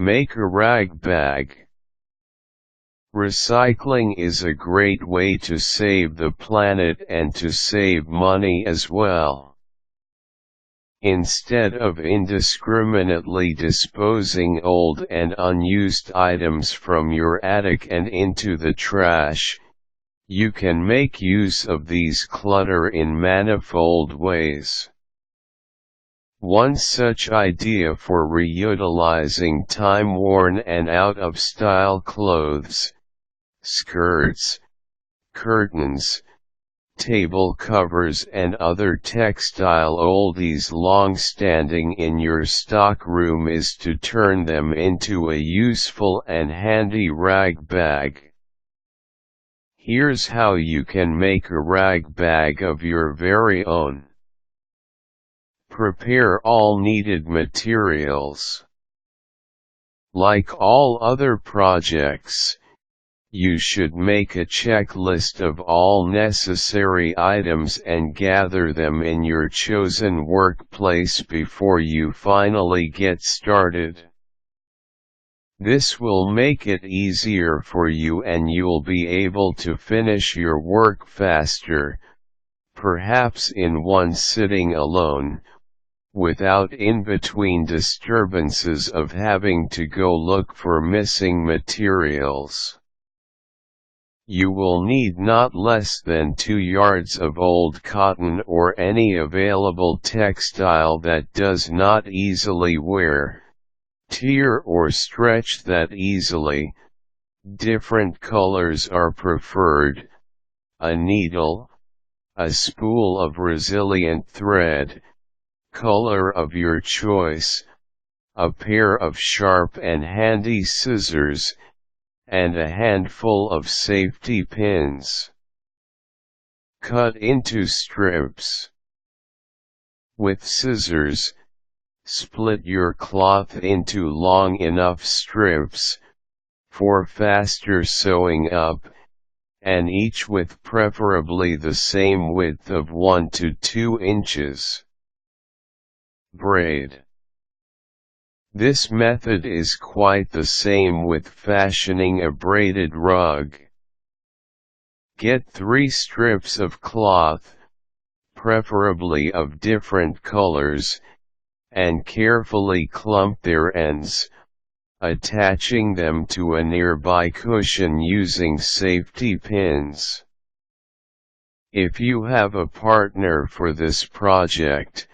Make a rag bag. Recycling is a great way to save the planet and to save money as well. Instead of indiscriminately disposing old and unused items from your attic and into the trash, you can make use of these clutter in manifold ways. One such idea for reutilizing time-worn and out-of-style clothes, skirts, curtains, table covers and other textile oldies long-standing in your stockroom is to turn them into a useful and handy rag bag. Here's how you can make a rag bag of your very own. Prepare all needed materials. Like all other projects, you should make a checklist of all necessary items and gather them in your chosen workplace before you finally get started. This will make it easier for you and you'll be able to finish your work faster, perhaps in one sitting alone, without in-between disturbances of having to go look for missing materials. You will need not less than 2 yards of old cotton or any available textile that does not easily wear, tear or stretch that easily. Different colors are preferred, a needle, a spool of resilient thread, color of your choice, a pair of sharp and handy scissors, and a handful of safety pins. Cut into strips. With scissors, split your cloth into long enough strips for faster sewing up, and each with preferably the same width of 1 to 2 inches. Braid. This method is quite the same with fashioning a braided rug. Get 3 strips of cloth, preferably of different colors, and carefully clump their ends, attaching them to a nearby cushion using safety pins. If you have a partner for this project,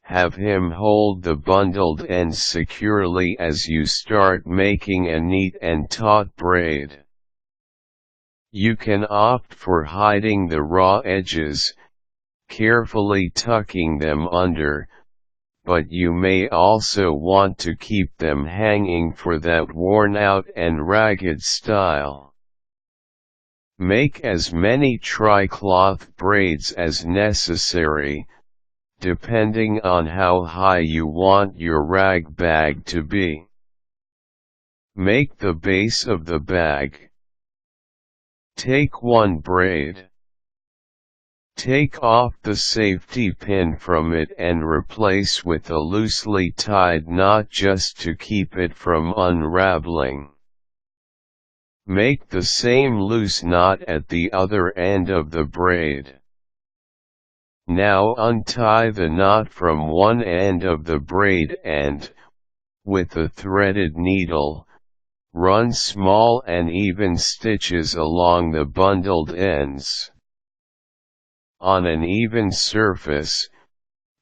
have him hold the bundled ends securely as you start making a neat and taut braid. You can opt for hiding the raw edges, carefully tucking them under, but you may also want to keep them hanging for that worn-out and ragged style. Make as many tri-cloth braids as necessary, depending on how high you want your rag bag to be. Make the base of the bag. Take 1 braid. Take off the safety pin from it and replace with a loosely tied knot just to keep it from unraveling. Make the same loose knot at the other end of the braid. Now untie the knot from one end of the braid and, with a threaded needle, run small and even stitches along the bundled ends. On an even surface,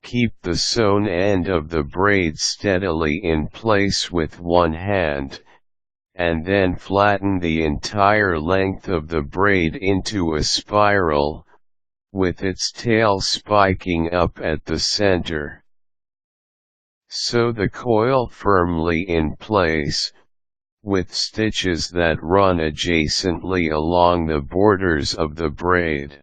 keep the sewn end of the braid steadily in place with one hand, and then flatten the entire length of the braid into a spiral, with its tail spiking up at the center. Sew the coil firmly in place, with stitches that run adjacently along the borders of the braid.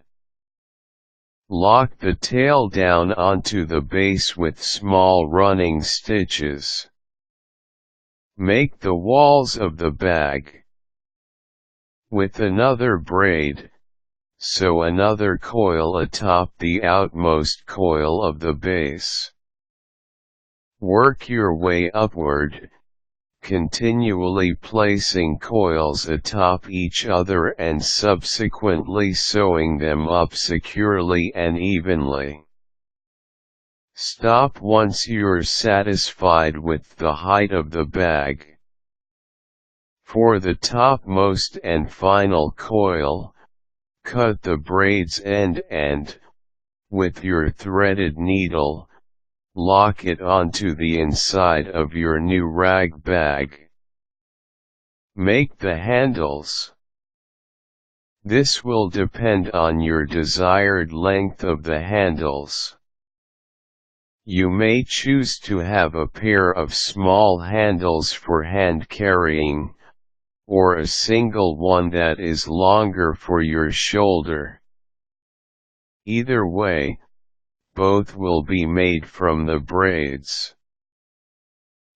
Lock the tail down onto the base with small running stitches. Make the walls of the bag. With another braid, sew another coil atop the outmost coil of the base. Work your way upward, continually placing coils atop each other and subsequently sewing them up securely and evenly. Stop once you're satisfied with the height of the bag. For the topmost and final coil, cut the braid's end and, with your threaded needle, lock it onto the inside of your new rag bag. Make the handles. This will depend on your desired length of the handles. You may choose to have a pair of small handles for hand carrying, or a single one that is longer for your shoulder. Either way, both will be made from the braids.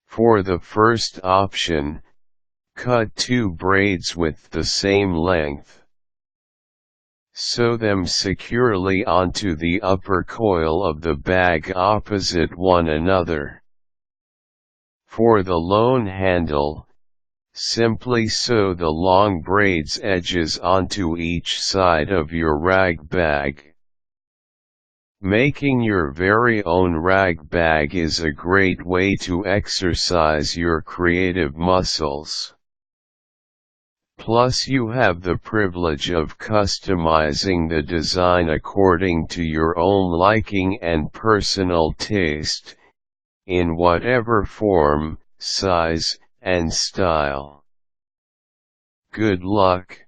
For the first option, cut 2 braids with the same length. Sew them securely onto the upper coil of the bag opposite one another. For the lone handle, simply sew the long braid's edges onto each side of your rag bag. Making your very own rag bag is a great way to exercise your creative muscles. Plus you have the privilege of customizing the design according to your own liking and personal taste, in whatever form, size, and style. Good luck.